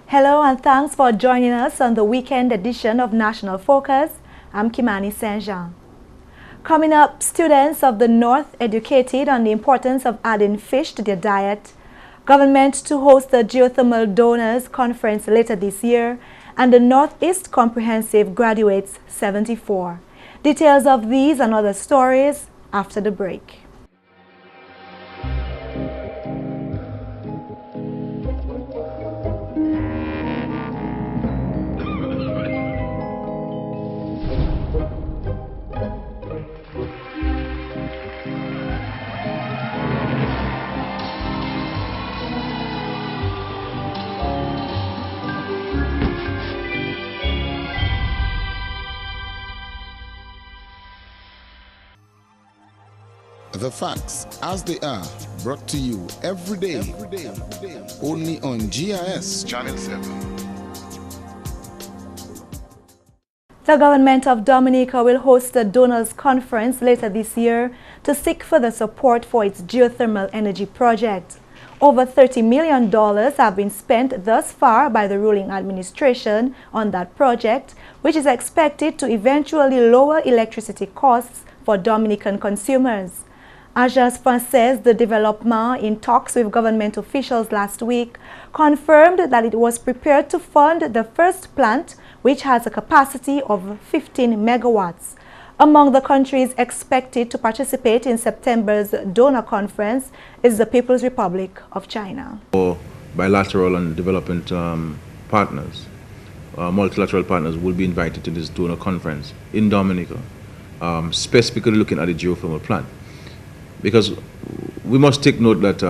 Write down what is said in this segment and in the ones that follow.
Hello and thanks for joining us on the weekend edition of National Focus. I'm Kimani Saint-Jean. Coming up, students of the North educated on the importance of adding fish to their diet, government to host the Geothermal Donors Conference later this year, and the Northeast Comprehensive graduates 74. Details of these and other stories after the break. The facts as they are, brought to you every day, only on GIS Channel 7. The government of Dominica will host a donors conference later this year to seek further support for its geothermal energy project. Over $30 million have been spent thus far by the ruling administration on that project, which is expected to eventually lower electricity costs for Dominican consumers. Agence Française de Développement, in talks with government officials last week, confirmed that it was prepared to fund the first plant, which has a capacity of 15 megawatts. Among the countries expected to participate in September's donor conference is the People's Republic of China. For bilateral and development partners, multilateral partners will be invited to this donor conference in Dominica, specifically looking at the geothermal plant. Because we must take note that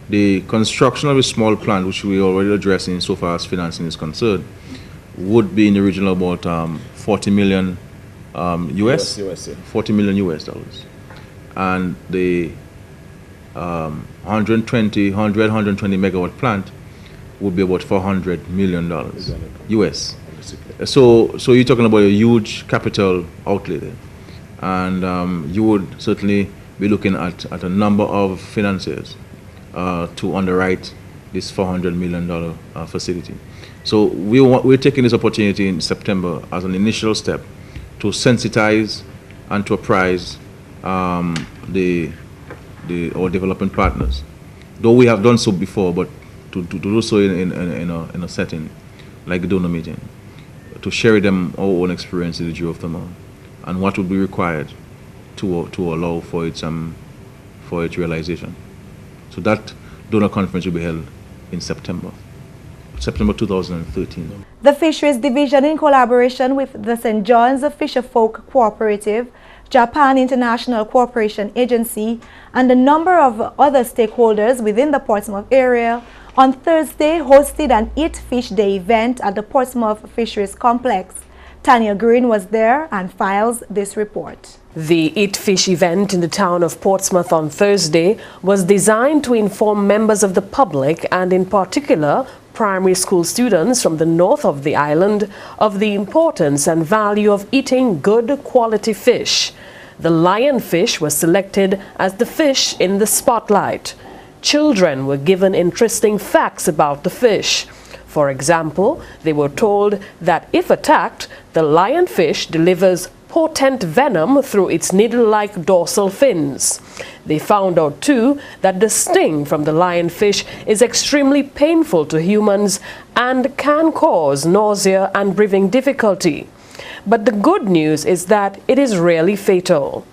the construction of a small plant, which we are already addressing so far as financing is concerned, would be in the region of about 40 million US, 40 million US dollars. And the 120 megawatt plant would be about $400 million US. So you're talking about a huge capital outlay there. And you would certainly be looking at a number of financiers to underwrite this $400 million facility. So we're taking this opportunity in September as an initial step to sensitize and to apprise our development partners. Though we have done so before, but to do so in a setting like the donor meeting, to share with them our own experience in the geothermal and what would be required to allow for its realization. So that donor conference will be held in September 2013. The Fisheries Division, in collaboration with the St. John's Fisherfolk Cooperative, Japan International Cooperation Agency, and a number of other stakeholders within the Portsmouth area, on Thursday hosted an Eat Fish Day event at the Portsmouth Fisheries Complex. Tanya Green was there and files this report. The Eat Fish event in the town of Portsmouth on Thursday was designed to inform members of the public and in particular primary school students from the north of the island of the importance and value of eating good quality fish. The lionfish was selected as the fish in the spotlight. Children were given interesting facts about the fish. For example, they were told that if attacked, the lionfish delivers potent venom through its needle-like dorsal fins. They found out too that the sting from the lionfish is extremely painful to humans and can cause nausea and breathing difficulty. But the good news is that it is rarely fatal.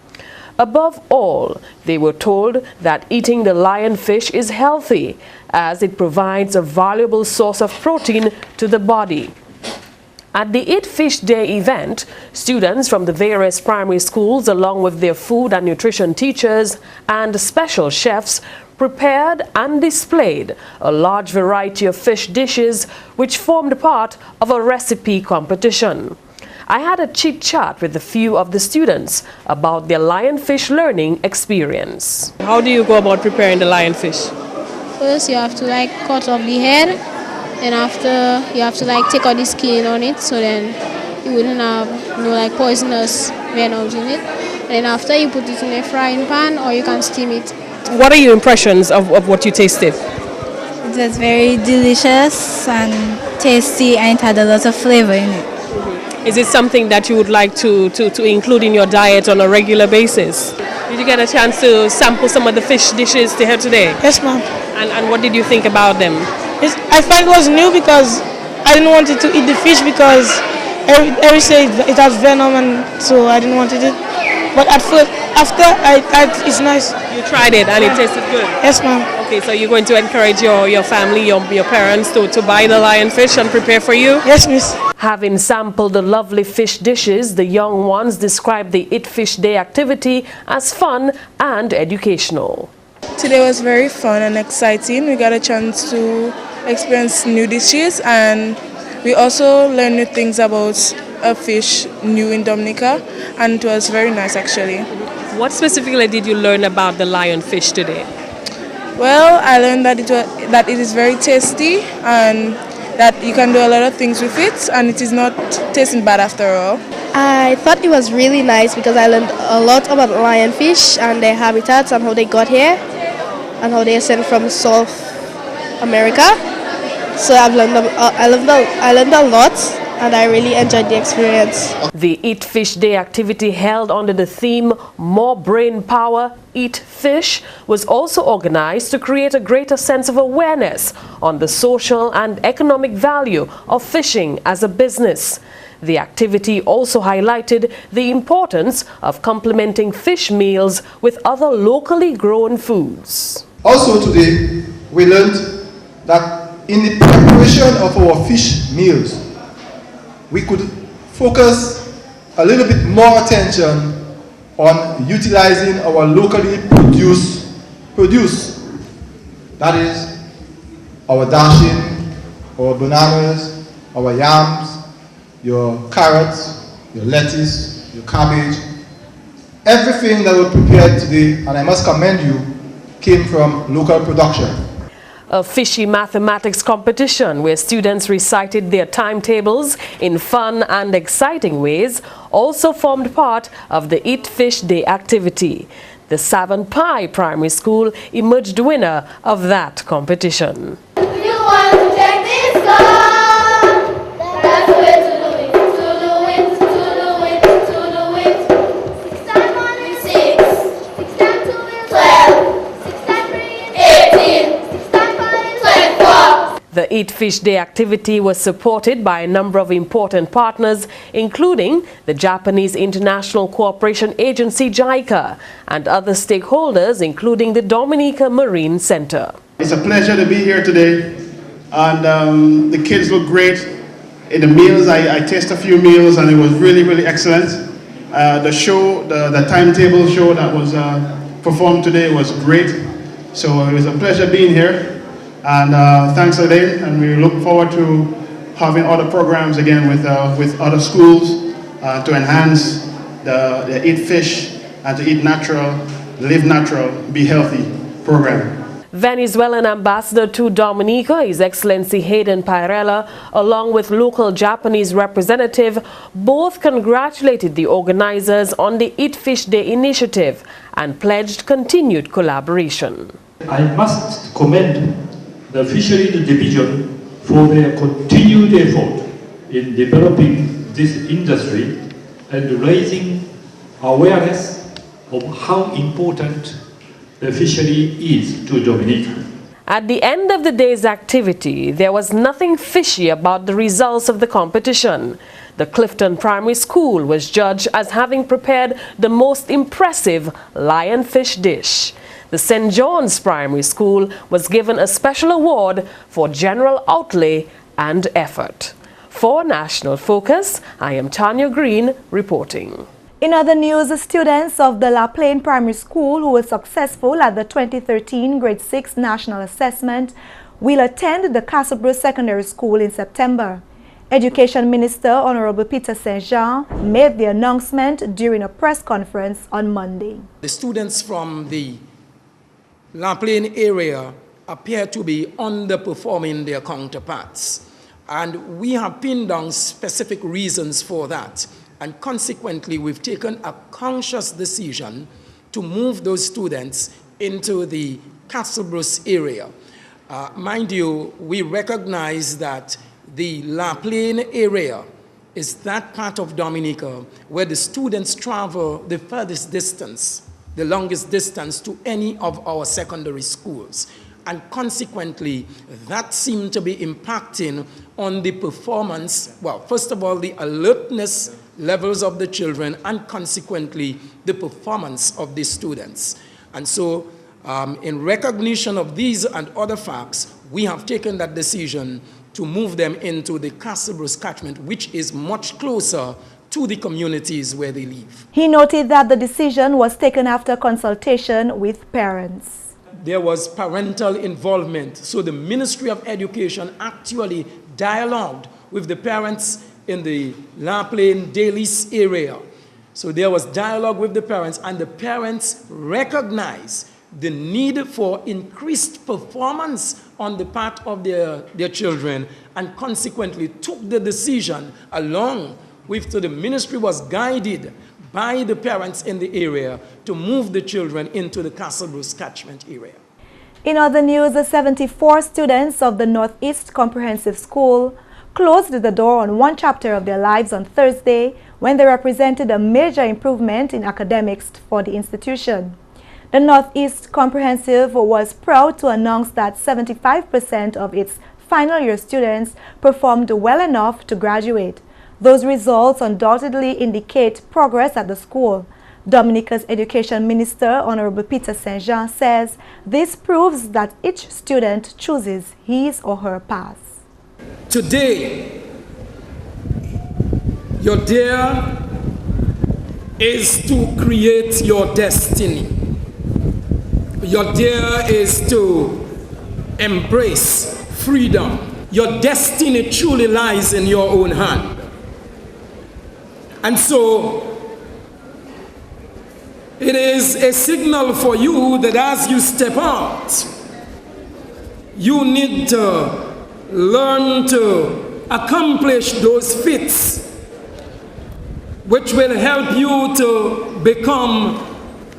Above all, they were told that eating the lionfish is healthy, as it provides a valuable source of protein to the body. At the Eat Fish Day event, students from the various primary schools, along with their food and nutrition teachers and special chefs, prepared and displayed a large variety of fish dishes which formed part of a recipe competition. I had a chit-chat with a few of the students about their lionfish learning experience. How do you go about preparing the lionfish? First, you have to like cut off the head. Then after, you have to like take out the skin on it, so then you wouldn't have no like poisonous venoms in it. And then after, you put it in a frying pan, or you can steam it. What are your impressions of what you tasted? It was very delicious and tasty, and it had a lot of flavor in it. Is it something that you would like to include in your diet on a regular basis? Did you get a chance to sample some of the fish dishes they had today? Yes, ma'am. And what did you think about them? I found it was new because I didn't want it to eat the fish because every say it has venom, and so I didn't want to eat it. But after it's nice. You tried it and it tasted good? Yes, ma'am. Okay, so you're going to encourage your family, your parents to buy the lionfish and prepare for you? Yes, miss. Having sampled the lovely fish dishes, the young ones described the Eat Fish Day activity as fun and educational. Today was very fun and exciting. We got a chance to experience new dishes, and we also learned new things about a fish new in Dominica, and it was very nice actually. What specifically did you learn about the lionfish today? Well, I learned that it is very tasty and that you can do a lot of things with it, and it is not tasting bad after all. I thought it was really nice because I learned a lot about lionfish and their habitats and how they got here and how they are sent from South America. So I learned a lot, and I really enjoyed the experience. The Eat Fish Day activity, held under the theme More Brain Power, Eat Fish, was also organized to create a greater sense of awareness on the social and economic value of fishing as a business. The activity also highlighted the importance of complementing fish meals with other locally grown foods. Also today, we learned that in the preparation of our fish meals, we could focus a little bit more attention on utilizing our locally produced produce. That is our dashing, our bananas, our yams, your carrots, your lettuce, your cabbage. Everything that was prepared today, and I must commend you, came from local production. A fishy mathematics competition where students recited their timetables in fun and exciting ways also formed part of the Eat Fish Day activity. The Savon Pie Primary School emerged winner of that competition. You want to check this song? That's the way to do it, to do it, to do it, to do it. 6 times 1 is 6, 6 times 2 is 12, 6 times 3 is 18. The Eat Fish Day activity was supported by a number of important partners, including the Japanese International Cooperation Agency JICA and other stakeholders, including the Dominica Marine Center. It's a pleasure to be here today, and the kids look great. In the meals, I tasted a few meals, and it was really, really excellent. The show, the timetable show that was performed today was great. So it was a pleasure being here. And thanks again, and we look forward to having other programs again with other schools to enhance the Eat Fish and to eat natural, live natural, be healthy program. Venezuelan ambassador to Dominica, His Excellency Hayden Pirella, along with local Japanese representative, both congratulated the organizers on the Eat Fish Day initiative and pledged continued collaboration. I must commend the Fisheries Division for their continued effort in developing this industry and raising awareness of how important the fishery is to Dominica. At the end of the day's activity, there was nothing fishy about the results of the competition. The Clifton Primary School was judged as having prepared the most impressive lionfish dish. The St. John's Primary School was given a special award for general outlay and effort. For National Focus, I am Tanya Green reporting. In other news, the students of the La Plaine Primary School who were successful at the 2013 Grade 6 National Assessment will attend the Castleboro Secondary School in September. Education Minister Honorable Peter St. Jean made the announcement during a press conference on Monday. The students from the La Plaine area appear to be underperforming their counterparts. And we have pinned down specific reasons for that. And consequently, we've taken a conscious decision to move those students into the Castlebruce area. Mind you, we recognize that the La Plaine area is that part of Dominica where the students travel the furthest distance, the longest distance to any of our secondary schools. And consequently, that seemed to be impacting on the performance, well, first of all, the alertness levels of the children, and consequently, the performance of the students. And so, in recognition of these and other facts, we have taken that decision to move them into the Castlebruce catchment, which is much closer to the communities where they live. He noted that the decision was taken after consultation with parents. There was parental involvement, so the Ministry of Education actually dialogued with the parents in the La Plaine Dalis area. So there was dialogue with the parents, and the parents recognized the need for increased performance on the part of their children, and consequently took the decision along with, so the ministry was guided by the parents in the area to move the children into the Castlebruce catchment area. In other news, the 74 students of the Northeast Comprehensive School closed the door on one chapter of their lives on Thursday when they represented a major improvement in academics for the institution. The Northeast Comprehensive was proud to announce that 75% of its final year students performed well enough to graduate. Those results undoubtedly indicate progress at the school. Dominica's Education Minister, Honorable Peter St. Jean, says this proves that each student chooses his or her path. Today, your dare is to create your destiny. Your dare is to embrace freedom. Your destiny truly lies in your own hand. And so, it is a signal for you that as you step out, you need to learn to accomplish those feats which will help you to become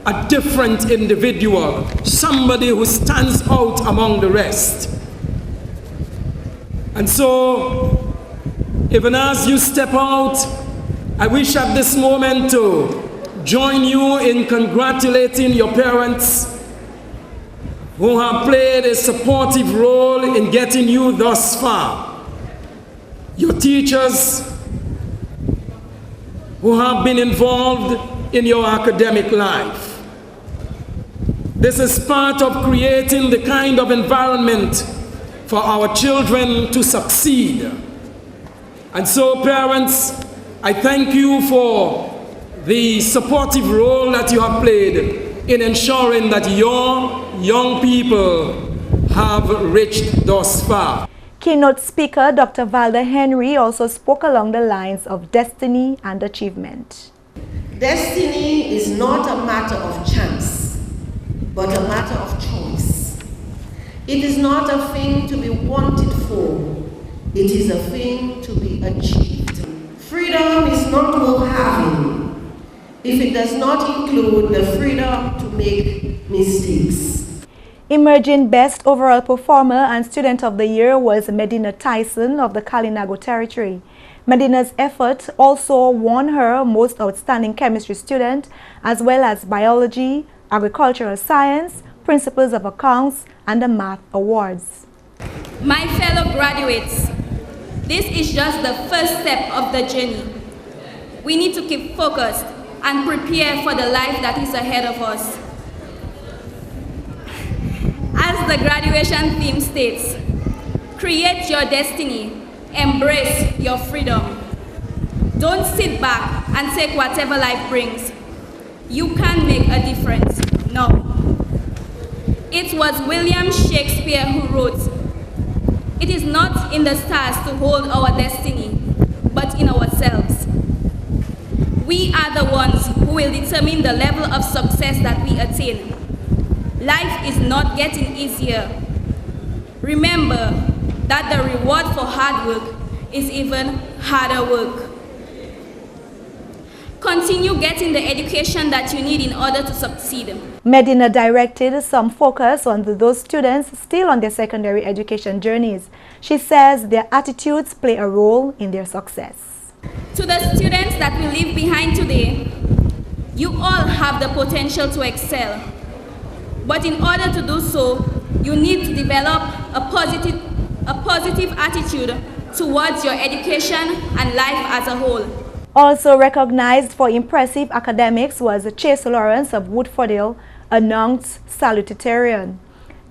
a different individual, somebody who stands out among the rest. And so, even as you step out, I wish at this moment to join you in congratulating your parents who have played a supportive role in getting you thus far. Your teachers who have been involved in your academic life. This is part of creating the kind of environment for our children to succeed. And so, parents, I thank you for the supportive role that you have played in ensuring that your young people have reached thus far. Keynote speaker Dr. Valda Henry also spoke along the lines of destiny and achievement. Destiny is not a matter of chance, but a matter of choice. It is not a thing to be wanted for, it is a thing to be achieved. Freedom is not worth having if it does not include the freedom to make mistakes. Emerging Best Overall Performer and Student of the Year was Medina Tyson of the Kalinago Territory. Medina's effort also won her Most Outstanding Chemistry Student, as well as Biology, Agricultural Science, Principles of Accounts, and the Math Awards. My fellow graduates, this is just the first step of the journey. We need to keep focused and prepare for the life that is ahead of us. As the graduation theme states, create your destiny, embrace your freedom. Don't sit back and take whatever life brings. You can make a difference. No. It was William Shakespeare who wrote, "It is not in the stars to hold our destiny, but in ourselves." We are the ones who will determine the level of success that we attain. Life is not getting easier. Remember that the reward for hard work is even harder work. Continue getting the education that you need in order to succeed. Medina directed some focus on those students still on their secondary education journeys. She says their attitudes play a role in their success. To the students that we leave behind today, you all have the potential to excel. But in order to do so, you need to develop a positive attitude towards your education and life as a whole. Also recognized for impressive academics was Chase Lawrence of Woodfordale, a nonce salutatorian.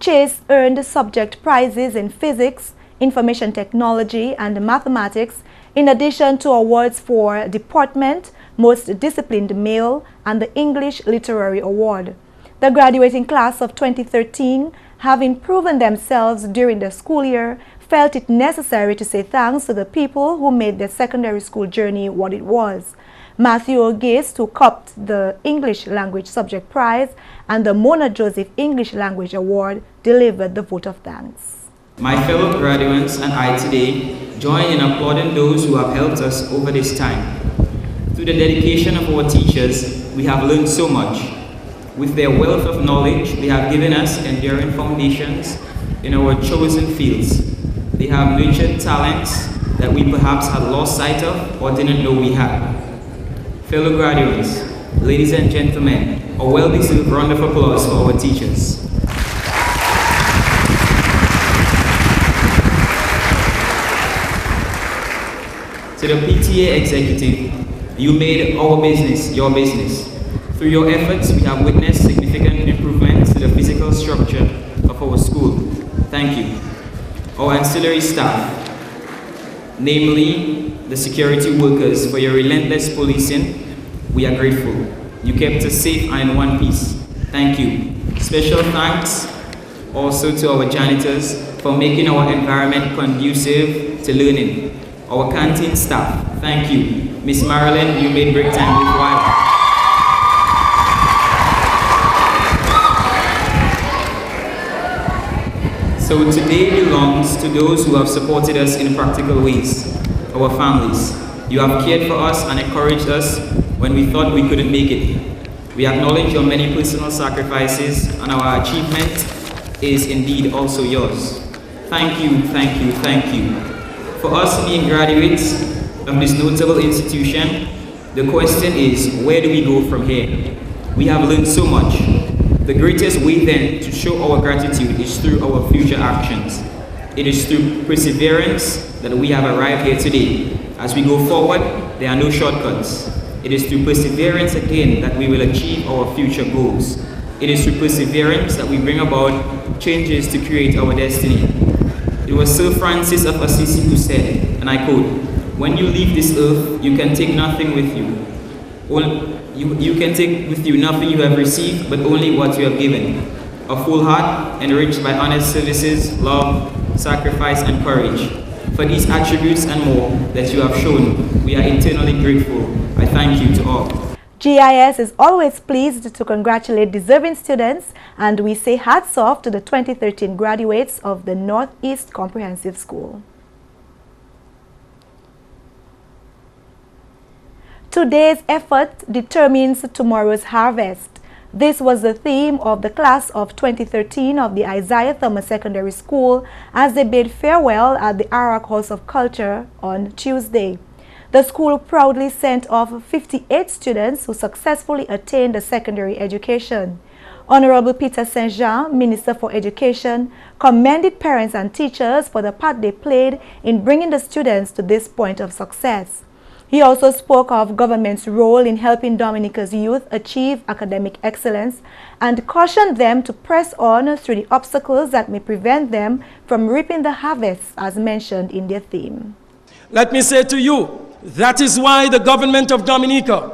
Chase earned subject prizes in physics, information technology, and mathematics, in addition to awards for Department, Most Disciplined Male, and the English Literary Award. The graduating class of 2013, having proven themselves during the school year, felt it necessary to say thanks to the people who made their secondary school journey what it was. Matthew O'Gist, who copped the English Language Subject Prize and the Mona Joseph English Language Award, delivered the vote of thanks. My fellow graduates and I today join in applauding those who have helped us over this time. Through the dedication of our teachers, we have learned so much. With their wealth of knowledge, they have given us enduring foundations in our chosen fields. They have nurtured talents that we perhaps had lost sight of or didn't know we had. Fellow graduates, ladies and gentlemen, a well-deserved round of applause for our teachers. To the PTA executive, you made our business your business. Through your efforts, we have witnessed significant improvements to the physical structure of our school. Thank you. Our ancillary staff, namely the security workers, for your relentless policing, we are grateful. You kept us safe and in one piece. Thank you. Special thanks also to our janitors for making our environment conducive to learning. Our canteen staff, thank you. Miss Marilyn, you made break time worthwhile. So today belongs to those who have supported us in practical ways, our families. You have cared for us and encouraged us when we thought we couldn't make it. We acknowledge your many personal sacrifices, and our achievement is indeed also yours. Thank you, thank you, thank you. For us being graduates of this notable institution, the question is, where do we go from here? We have learned so much. The greatest way then to show our gratitude is through our future actions. It is through perseverance that we have arrived here today. As we go forward, there are no shortcuts. It is through perseverance again that we will achieve our future goals. It is through perseverance that we bring about changes to create our destiny. It was Sir Francis of Assisi who said, and I quote, "When you leave this earth, you can take nothing with you. You can take with you nothing you have received, but only what you have given. A full heart, enriched by honest services, love, sacrifice, and courage. For these attributes and more that you have shown, we are eternally grateful. I thank you to all." GIS is always pleased to congratulate deserving students, and we say hats off to the 2013 graduates of the Northeast Comprehensive School. Today's effort determines tomorrow's harvest. This was the theme of the class of 2013 of the Isaiah Thomas Secondary School as they bade farewell at the Arak House of Culture on Tuesday. The school proudly sent off 58 students who successfully attained a secondary education. Honorable Peter St. Jean, Minister for Education, commended parents and teachers for the part they played in bringing the students to this point of success. He also spoke of government's role in helping Dominica's youth achieve academic excellence and cautioned them to press on through the obstacles that may prevent them from reaping the harvests as mentioned in their theme. Let me say to you, that is why the government of Dominica,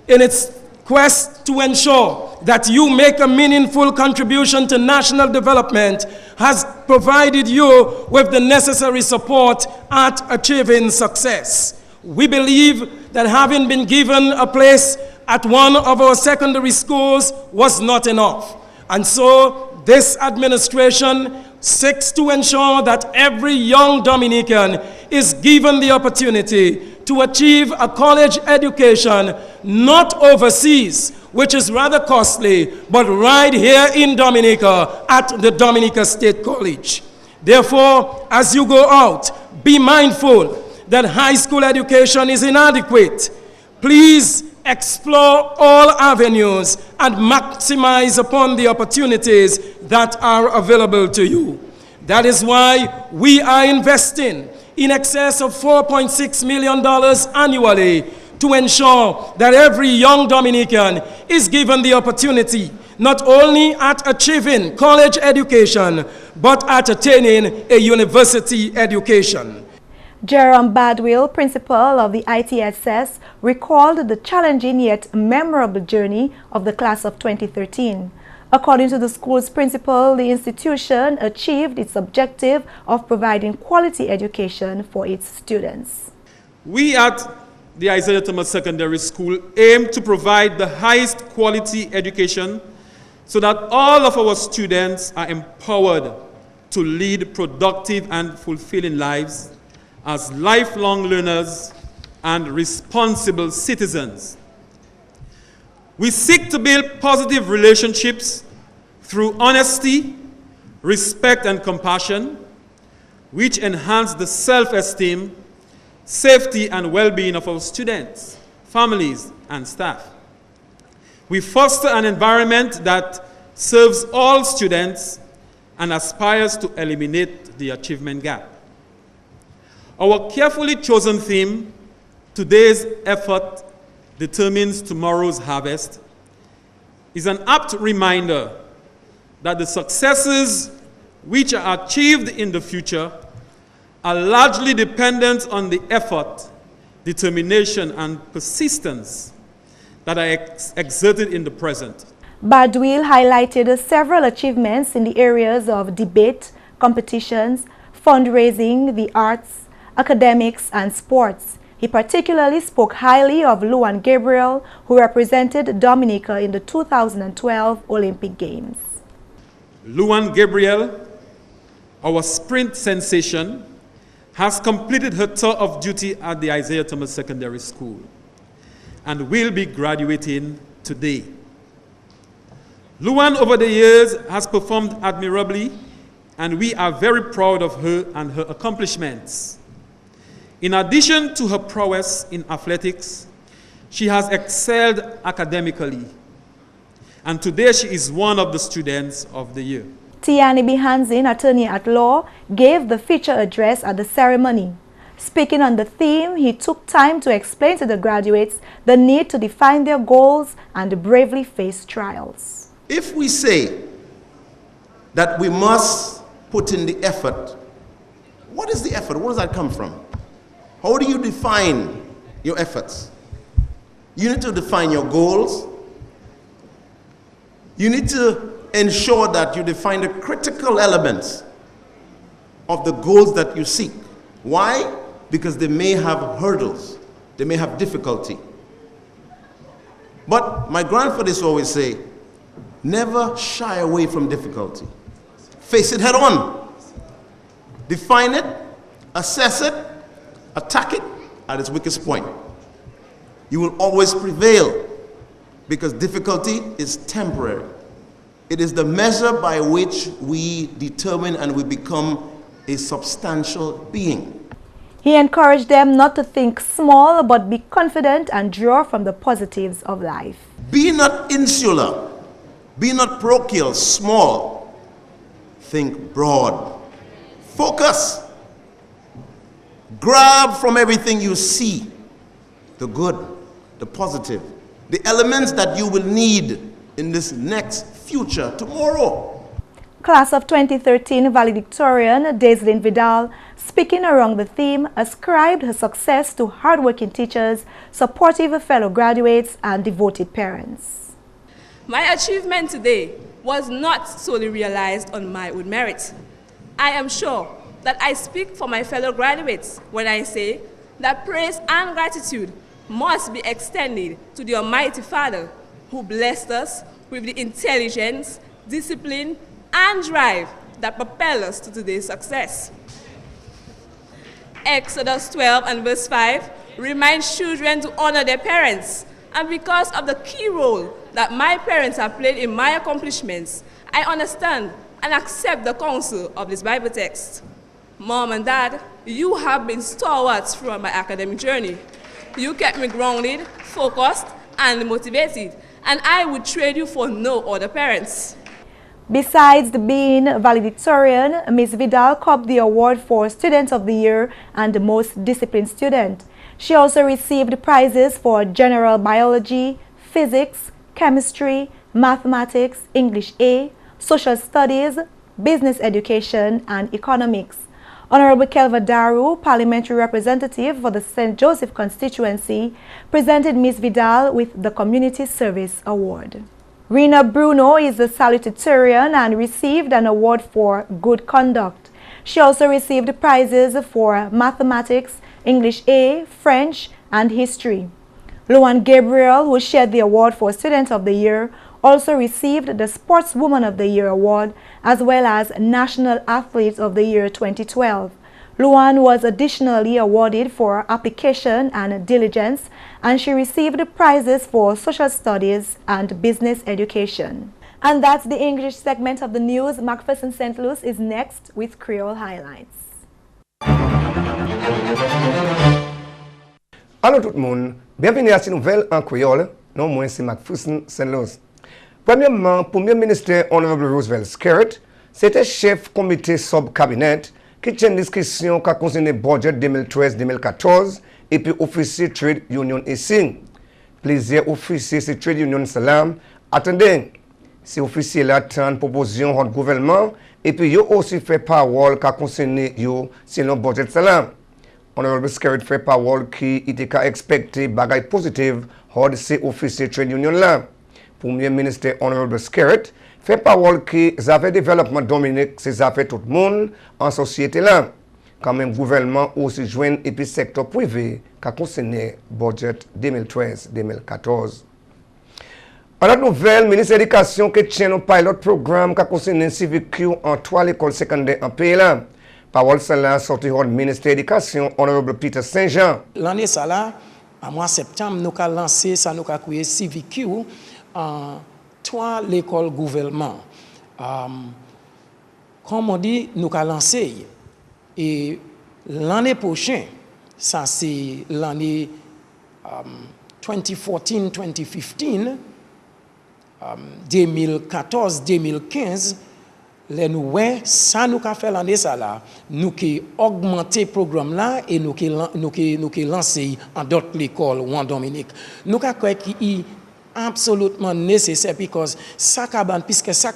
in its quest to ensure that you make a meaningful contribution to national development, has provided you with the necessary support at achieving success. We believe that having been given a place at one of our secondary schools was not enough. And so this administration seeks to ensure that every young Dominican is given the opportunity to achieve a college education, not overseas, which is rather costly, but right here in Dominica at the Dominica State College. Therefore, as you go out, be mindful that high school education is inadequate. Please explore all avenues and maximize upon the opportunities that are available to you. That is why we are investing in excess of $4.6 million annually to ensure that every young Dominican is given the opportunity not only at achieving college education, but at attaining a university education. Jerome Badwill, principal of the ITSS, recalled the challenging yet memorable journey of the class of 2013. According to the school's principal, the institution achieved its objective of providing quality education for its students. We at the Isaiah Thomas Secondary School aim to provide the highest quality education so that all of our students are empowered to lead productive and fulfilling lives as lifelong learners and responsible citizens. We seek to build positive relationships through honesty, respect, and compassion, which enhance the self-esteem, safety, and well-being of our students, families, and staff. We foster an environment that serves all students and aspires to eliminate the achievement gap. Our carefully chosen theme, "Today's effort determines tomorrow's harvest," is an apt reminder that the successes which are achieved in the future are largely dependent on the effort, determination, and persistence that are exerted in the present. Badwill highlighted several achievements in the areas of debate, competitions, fundraising, the arts, academics, and sports. He particularly spoke highly of Luann Gabriel, who represented Dominica in the 2012 Olympic Games. Luann Gabriel, our sprint sensation, has completed her tour of duty at the Isaiah Thomas Secondary School and will be graduating today. Luann, over the years, has performed admirably, and we are very proud of her and her accomplishments. In addition to her prowess in athletics, she has excelled academically, and today she is one of the students of the year. Tiani Bihanzin, attorney at law, gave the feature address at the ceremony. Speaking on the theme, he took time to explain to the graduates the need to define their goals and bravely face trials. If we say that we must put in the effort, what is the effort? Where does that come from? How do you define your efforts? You need to define your goals. You need to ensure that you define the critical elements of the goals that you seek. Why? Because they may have hurdles. They may have difficulty. But my grandfather used to always say, never shy away from difficulty. Face it head on. Define it, assess it, attack it at its weakest point. You will always prevail because difficulty is temporary. It is the measure by which we determine and we become a substantial being. He encouraged them not to think small, but be confident and draw from the positives of life. Be not insular. Be not parochial, small. Think broad. Focus. Grab from everything you see the good, the positive, the elements that you will need in this next future tomorrow. Class of 2013 valedictorian Daislyn Vidal, speaking around the theme, ascribed her success to hardworking teachers, supportive fellow graduates, and devoted parents. My achievement today was not solely realized on my own merit. I am sure that I speak for my fellow graduates when I say that praise and gratitude must be extended to the Almighty Father who blessed us with the intelligence, discipline, and drive that propel us to today's success. Exodus 12 and verse 5 reminds children to honor their parents. And because of the key role that my parents have played in my accomplishments, I understand and accept the counsel of this Bible text. Mom and Dad, you have been stalwarts throughout my academic journey. You kept me grounded, focused, and motivated, and I would trade you for no other parents. Besides being valedictorian, Ms. Vidal copped the award for Student of the Year and the Most Disciplined Student. She also received prizes for General Biology, Physics, Chemistry, Mathematics, English A, Social Studies, Business Education, and Economics. Honorable Kelva Daru, Parliamentary Representative for the St. Joseph constituency, presented Ms. Vidal with the Community Service Award. Rena Bruno is a salutatorian and received an award for good conduct. She also received prizes for Mathematics, English A, French, and History. Luann Gabriel, who shared the award for Student of the Year, also received the Sportswoman of the Year award as well as National Athlete of the Year 2012. Luann was additionally awarded for application and diligence, and she received prizes for social studies and business education. And that's the English segment of the news. Macpherson St. Louis is next with Creole highlights. Allô tout le monde, bienvenue à cette nouvelle en créole. Non, moi c'est Macpherson St. Louis. Premièrement, Premier ministre Honorable Roosevelt Skerritt, c'était chef comité sub-cabinet qui tient une discussion qui concerne le budget 2013-2014 et puis officier trade union ici. Plusieurs officiers de trade union salam attendez. Ces officiers là attendent proposition du gouvernement et puis ils aussi fait parole qui concerne yo sur le budget salam. Honorable Skerritt fait parole qui était expecté bagaille positive de ces officiers trade union là. Premier ministre Honorable Skerritt fait parole que les affaires développement Dominique, c'est affaires tout le monde en société là. Quand même gouvernement aussi joint et puis secteur privé qui concerne le budget 2013-2014. En la nouvelle, ministre de l'Éducation qui tient un pilot programme qui concerne le CVQ en 3 écoles secondaires en pays là. Parole cela sorti du ministre de l'Éducation Honorable Peter Saint-Jean. L'année ça là, en mois septembre, nous avons lancé ça, nous avons créé CVQ en 3 l'école gouvernement. Comme on dit, nous avons lancé. Et l'année prochaine, ça c'est l'année 2014-2015, 2014-2015, nous ça nous a fait l'année ça là, nous qui augmenté le programme là et nous qui lancé en d'autres écoles ou en Dominique. Nous avons qui absolument nécessaire parce que ça puisque ça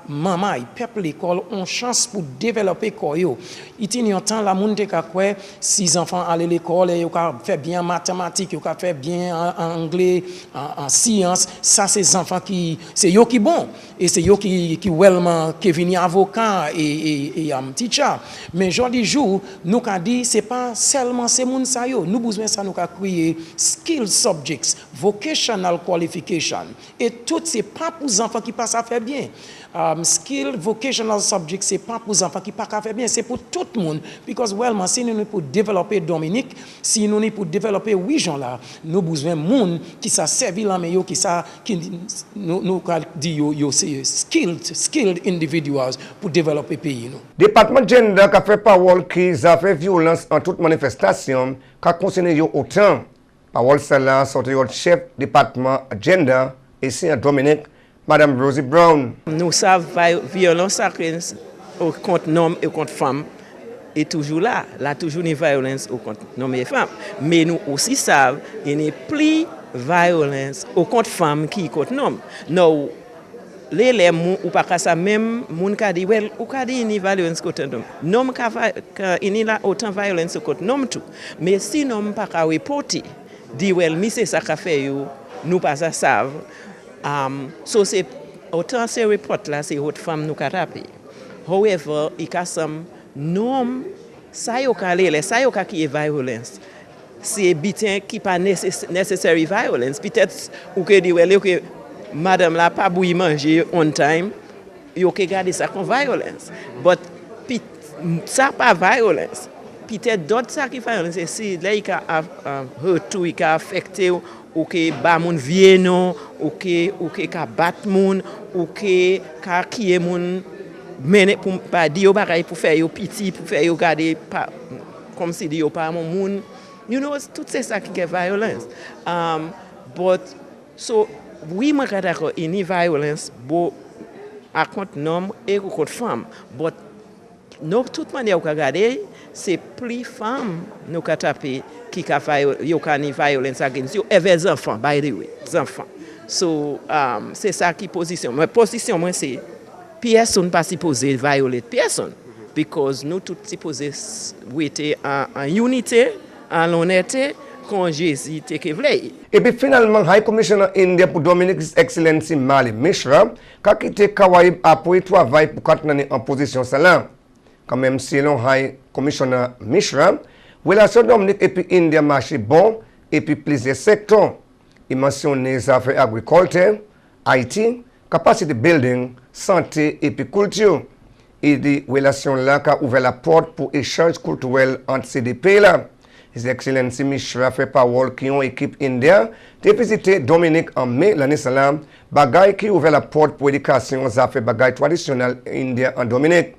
maman et peuple l'école ont chance pour développer koyo. Il y a un temps la monde ka quoi 6 enfants aller l'école et ils fait bien mathématiques, ils fait bien en anglais, en sciences, ça c'est enfants qui c'est yo qui bon et c'est yo qui wellman qui vini avocat et teacher. Mais aujourd'hui jour nous ka dit c'est pas seulement ces monde ça yo, nous besoin ça nous ka créer skill subjects, vocational qualification. Et tout, c'est pas pour les enfants qui passent à faire bien. Skill, vocational subject, c'est pas pour les enfants qui passent à faire bien, c'est pour tout le monde. Parce que, si nous pour développer Dominique, si nous pour développer 8 gens là, nous avons besoin de monde qui s'est servi là, mais qui nous dit skilled individuals pour développer le pays. Département gender qui a fait parole qui a fait violence en toute manifestation, qui a concerné autant. Parole cela sorti au chef département gender ici à Dominique, Madame Rosie Brown. Nous savons violence contre hommes et contre femmes est toujours là. Là toujours une violence contre hommes et femmes. Mais nous aussi savons qu'il n'y a plus de violence contre femmes qui contre hommes. Non, les ou pas ça même moun ka di well ou ka di ni violence contre homme. Non il y a autant violence contre homme tout. Mais si non pas ka reporter dit well mi c'est ça qu'a fait yo nous pas ça savent so c'est autant ces report là c'est haute femme nous capable however il y a some norm ça yo ka les ça yo ka qui est violence c'est bitin qui pas necessary violence peut-être ou que dit well que madame là pas bouille manger on time yo ke gade sa kon violence. But ça pas violence. Peut-être d'autres ça qui violence, c'est là il ka hurt tout, il ka affecté ou ke ba moun vieno, ou ke ka bat moun, ou ke ka kiye moun mene pour pas dire bagay pour faire yo petit, pour faire yo gade pas comme si yo pas mon moun. You know, tout c'est ça qui est violence. But so oui, moi d'accord, any violence bo à contre homme et contre femme. But no toute manière ou regarder, c'est plus femme nous ka taper qui ka yo ka ni violence against you et les enfants by the way, les enfants. So c'est ça qui position. Ma position moi c'est personne pas supposé violer personne because nous tous supposé être en unité, en l'honnêteté quand Jésus te voulait. Et puis finalement, High Commissioner India pour Dominic His Excellency Mali Mishra, qui quitté Kawaïb après travail pour continuer en position celle-là. Quand même si l'on High Commissioner Mishra, relation Dominic et puis India marché bon et puis plusieurs secteurs. Il mentionne les affaires agriculture, IT, capacity building, santé et puis culture. Et des relations là qui a ouvert la porte pour échange culturel entre ces deux pays-là. His Excellency Mishra fait parole qui ont équipe India de visiter Dominique en mai l'année salam, bagaille qui ouvert la porte pour l'éducation aux affaires bagaille traditionnelles India en Dominique.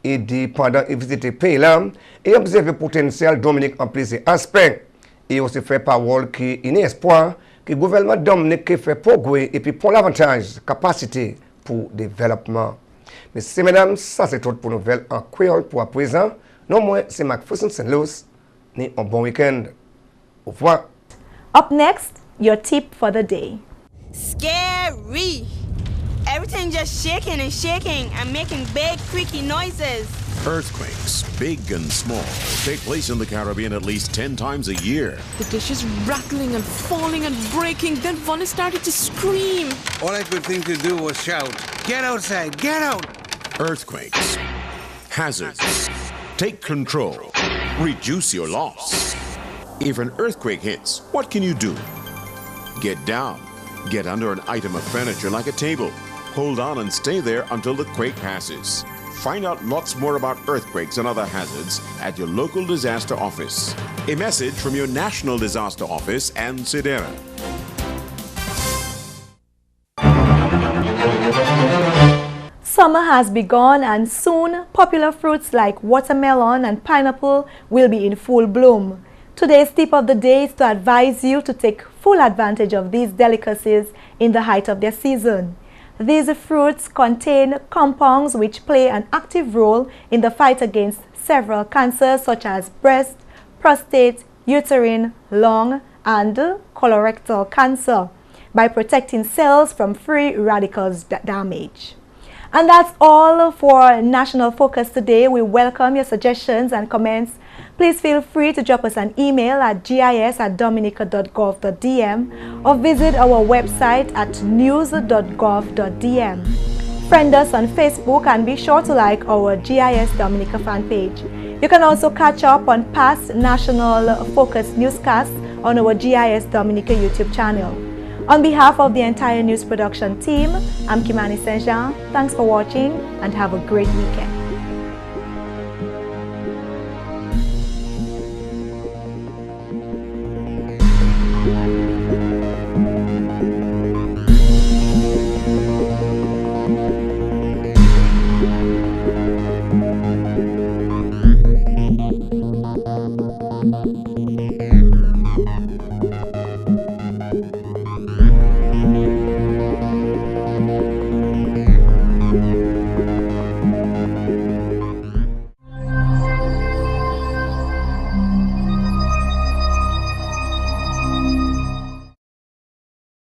Et dit pendant qu'il visite le pays là, et observe le potentiel Dominique en plusieurs aspects. Et aussi fait parole qui est un espoir que le gouvernement Dominique fait progrès et puis pour l'avantage, capacité pour développement. Messieurs, mesdames, ça c'est tout pour nouvelles en créole pour à présent. Non, moi, c'est Mac Fusson Saint-Louis. Un bon week-end. Au revoir. Up next, your tip for the day. Scary. Everything just shaking and making big creaky noises. Earthquakes, big and small, take place in the Caribbean at least 10 times a year. The dishes rattling and falling and breaking, then Vonnie started to scream. All I could think to do was shout, "Get outside, get out!" Earthquakes, hazards, take control, reduce your loss. If an earthquake hits, what can you do? Get down, get under an item of furniture like a table. Hold on and stay there until the quake passes. Find out lots more about earthquakes and other hazards at your local disaster office. A message from your National Disaster Office and Sedera. Summer has begun and soon popular fruits like watermelon and pineapple will be in full bloom. Today's tip of the day is to advise you to take full advantage of these delicacies in the height of their season. These fruits contain compounds which play an active role in the fight against several cancers such as breast, prostate, uterine, lung, and colorectal cancer by protecting cells from free radicals damage. And that's all for National Focus today. We welcome your suggestions and comments. Please feel free to drop us an email at gis@dominica.gov.dm or visit our website at news.gov.dm. Friend us on Facebook and be sure to like our GIS Dominica fan page. You can also catch up on past National Focus newscasts on our GIS Dominica YouTube channel. On behalf of the entire news production team, I'm Kimani Saint-Jean. Thanks for watching and have a great weekend.